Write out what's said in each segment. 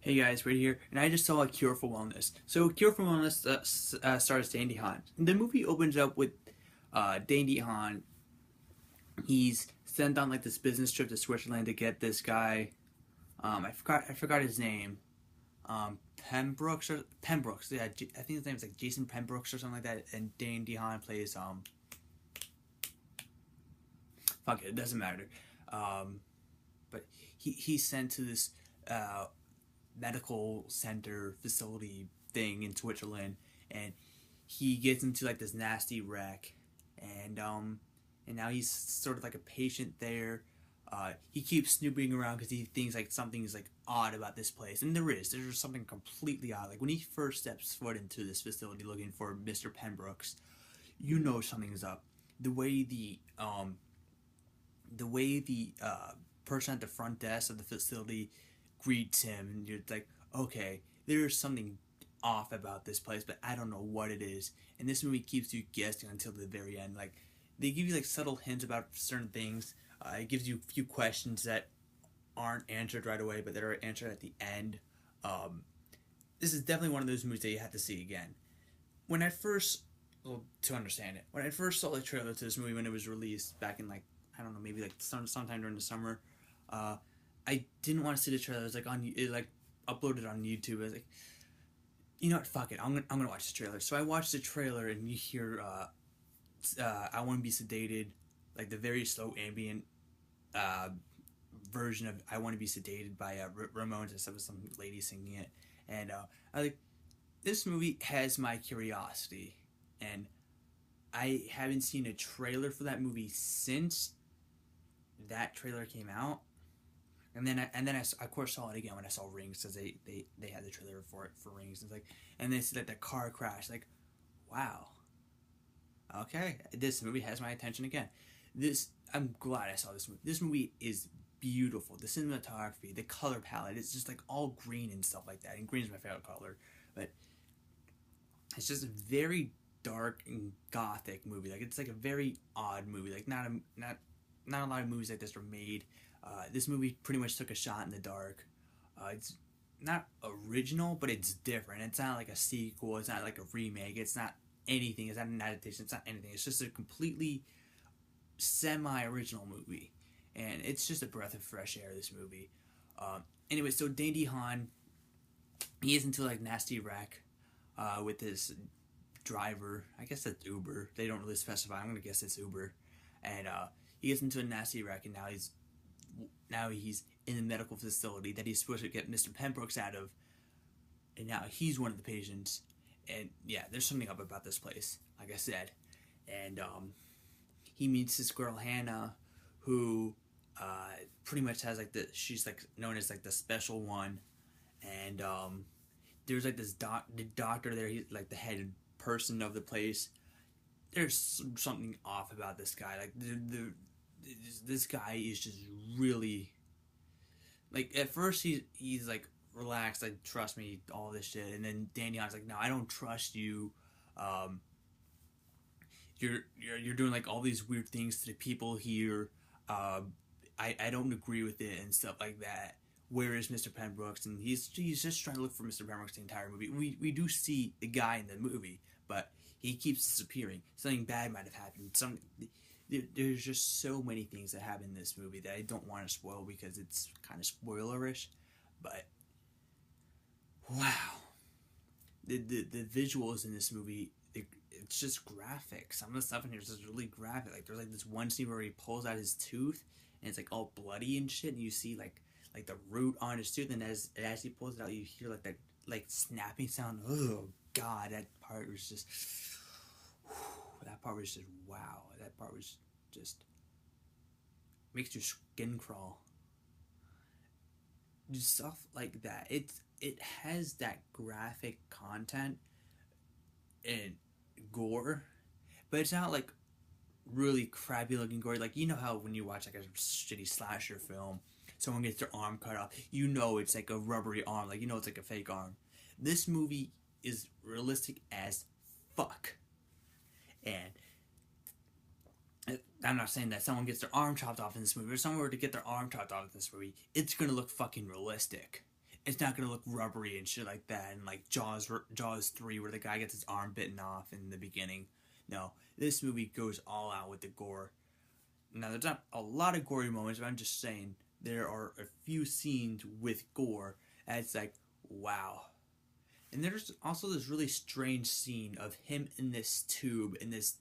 Hey guys, right here, and I just saw A Cure for Wellness. So, Cure for Wellness stars Dane DeHaan. The movie opens up with Dane DeHaan. He's sent on like this business trip to Switzerland to get this guy. I forgot his name. Pembrooks. Yeah, I think his name is like Jason Pembrooks or something like that. And Dane DeHaan plays fuck it, it doesn't matter. Um, but he's sent to this uh medical center facility thing in Switzerland, and he gets into like this nasty wreck, and and now he's sort of like a patient there. He keeps snooping around because he thinks like something is like odd about this place, and there's something completely odd. Like when he first steps foot into this facility looking for Mr. Pembrooks, you know something's up. The way the person at the front desk of the facility greets him, and you're like, okay, there's something off about this place, but I don't know what it is. And this movie keeps you guessing until the very end. Like they give you like subtle hints about certain things. It gives you a few questions that aren't answered right away, but that are answered at the end. Um, this is definitely one of those movies that you have to see again. When I first, well, to understand it, when I first saw the trailer to this movie when it was released back in like I don't know, maybe like sometime during the summer, uh, I didn't want to see the trailer. It was like uploaded on YouTube. I was like, you know what, fuck it, I'm gonna watch the trailer. So I watched the trailer, and you hear I Want to Be Sedated, like the very slow ambient uh, version of I Want to Be Sedated by Ramones, instead of some lady singing it. And I like this movie has my curiosity, and I haven't seen a trailer for that movie since that trailer came out. And then I of course saw it again when I saw Rings, because they had the trailer for it for Rings. And it's like, and they said like the car crash. Like, wow, okay, this movie has my attention again. This I'm glad I saw this movie. This movie is beautiful. The cinematography, the color palette, it's just like all green and stuff like that. And green is my favorite color, but it's just a very dark and gothic movie. Like it's like a very odd movie. Like not a lot of movies like this are made. This movie pretty much took a shot in the dark. It's not original, but it's different. It's not like a sequel. It's not like a remake. It's not anything. It's not an adaptation. It's not anything. It's just a completely semi-original movie, and it's just a breath of fresh air. This movie. Anyway, so Dane DeHaan, he is into like nasty wreck with his driver. I guess that's Uber. They don't really specify. I'm gonna guess it's Uber, and he gets into a nasty wreck, and now he's in a medical facility that he's supposed to get Mr. Pembrooks out of, and now he's one of the patients. And yeah, there's something up about this place, like I said. And he meets this girl Hannah, who pretty much has like she's like known as like the special one. And there's like the doctor there. He's like the head person of the place. There's something off about this guy. Like this guy is just really, like, at first he's like relaxed, like, trust me, all this shit. And then Daniel's like, no, I don't trust you. Um, you're doing like all these weird things to the people here. I don't agree with it and stuff like that. Where is Mr. Pembrooks? And he's just trying to look for Mr. Pembrooks the entire movie. We do see the guy in the movie, but he keeps disappearing. Something bad might have happened. There's just so many things that happen in this movie that I don't want to spoil because it's kind of spoilerish. But wow, the visuals in this movie, it's just graphic. Some of the stuff in here is just really graphic. Like there's like this one scene where he pulls out his tooth and it's like all bloody and shit, and you see like the root on his tooth, and as he pulls it out, you hear like that like snapping sound. Oh god, that part was just that part was just wow. That part was just makes your skin crawl. Just stuff like that. It has that graphic content and gore, but it's not like really crappy looking gore. Like, you know how when you watch like a shitty slasher film, someone gets their arm cut off, you know it's like a rubbery arm, like, you know it's like a fake arm. This movie is realistic as fuck. And I'm not saying that someone gets their arm chopped off in this movie, or someone were to get their arm chopped off in this movie, it's gonna look fucking realistic. it's not gonna look rubbery and shit like that, and like Jaws 3, where the guy gets his arm bitten off in the beginning. No, this movie goes all out with the gore. Now, there's not a lot of gory moments, but I'm just saying there are a few scenes with gore, and it's like, wow. And there's also this really strange scene of him in this tube, in this.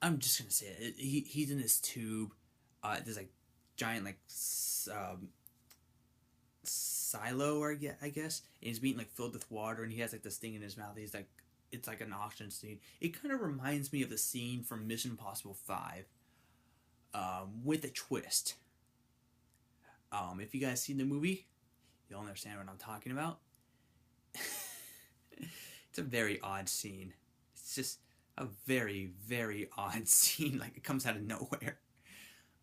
I'm just gonna say it. He's in this tube. There's like giant like silo, or I guess, and he's being like filled with water, and he has like this thing in his mouth. He's like, it's like an oxygen scene. It kind of reminds me of the scene from Mission Impossible 5, with a twist. If you guys seen the movie, you'll understand what I'm talking about. It's a very odd scene. It's just a very, very odd scene. Like, it comes out of nowhere.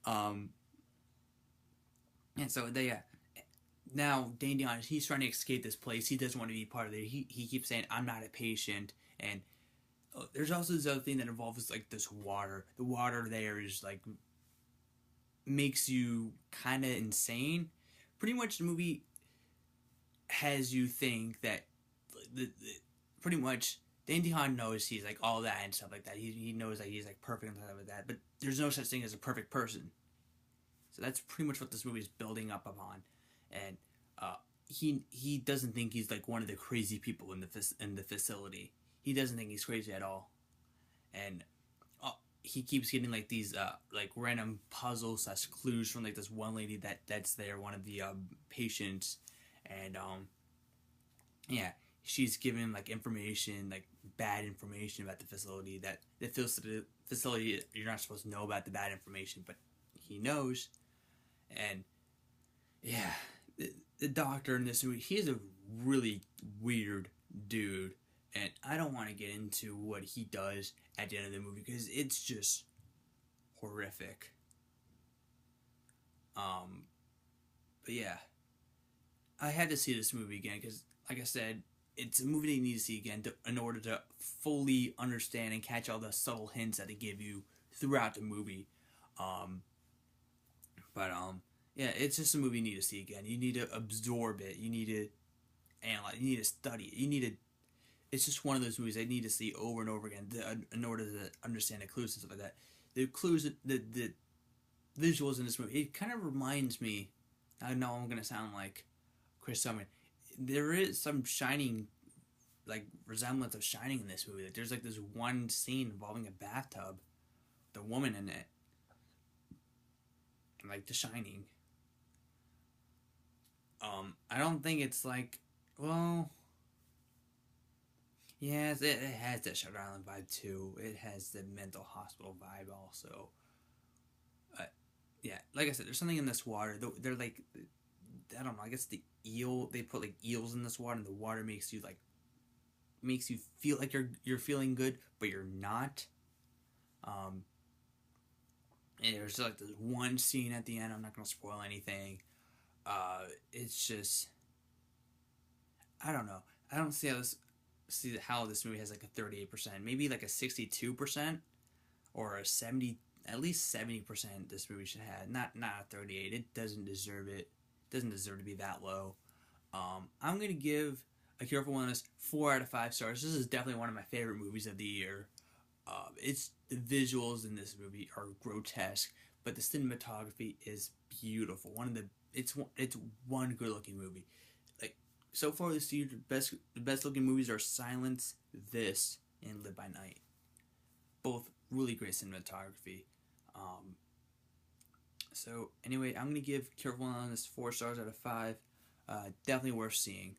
And so they, now Dane DeHaan, he's trying to escape this place. He doesn't want to be part of it. He keeps saying, "I'm not a patient." And there's also this other thing that involves like this water. The water there is like makes you kind of insane. Pretty much the movie has you think that pretty much Dane DeHaan knows he's like all that and stuff like that. He knows that he's like perfect and stuff like that. But there's no such thing as a perfect person. So that's pretty much what this movie is building up upon. And he doesn't think he's like one of the crazy people in the facility. He doesn't think he's crazy at all. And he keeps getting like these like random puzzles / clues from like this one lady that's there, one of the patients, and yeah, she's given like information, like bad information about the facility, that the facility, you're not supposed to know about the bad information, but he knows. And yeah, the doctor in this movie, he's a really weird dude, and I don't want to get into what he does at the end of the movie because it's just horrific. But yeah, I had to see this movie again because, like I said, it's a movie that you need to see again in order to fully understand and catch all the subtle hints that they give you throughout the movie. Yeah, it's just a movie you need to see again. You need to absorb it. You need to analyze. You need to study it. You need to. It's just one of those movies I need to see over and over again in order to understand the clues and stuff like that. The clues, the visuals in this movie, it kind of reminds me. I know I'm gonna sound like Chris Summers. There is some Shining, like resemblance of Shining in this movie. Like, there's like this one scene involving a bathtub, the woman in it, like The Shining. I don't think it's like, well, yeah, it has that Shutter Island vibe too. It has the mental hospital vibe also. Yeah, like I said, there's something in this water. They're like, I don't know. I guess the eel. They put like eels in this water, and the water makes you feel like you're feeling good, but you're not. And there's like this one scene at the end. I'm not gonna spoil anything. It's just, I don't know. I don't see how this movie has like a 38%, maybe like a 62%, or a 70, at least 70%. This movie should have not a 38. It doesn't deserve it. It doesn't deserve to be that low. I'm gonna give A Cure for Wellness 4 out of 5 stars. This is definitely one of my favorite movies of the year. It's the visuals in this movie are grotesque, but the cinematography is beautiful. It's one good looking movie. Like, so far this year, the best looking movies are Silence, this, and Live by Night. Both really great cinematography. So anyway, I'm gonna give Cure for Wellness 4 stars out of 5. Definitely worth seeing.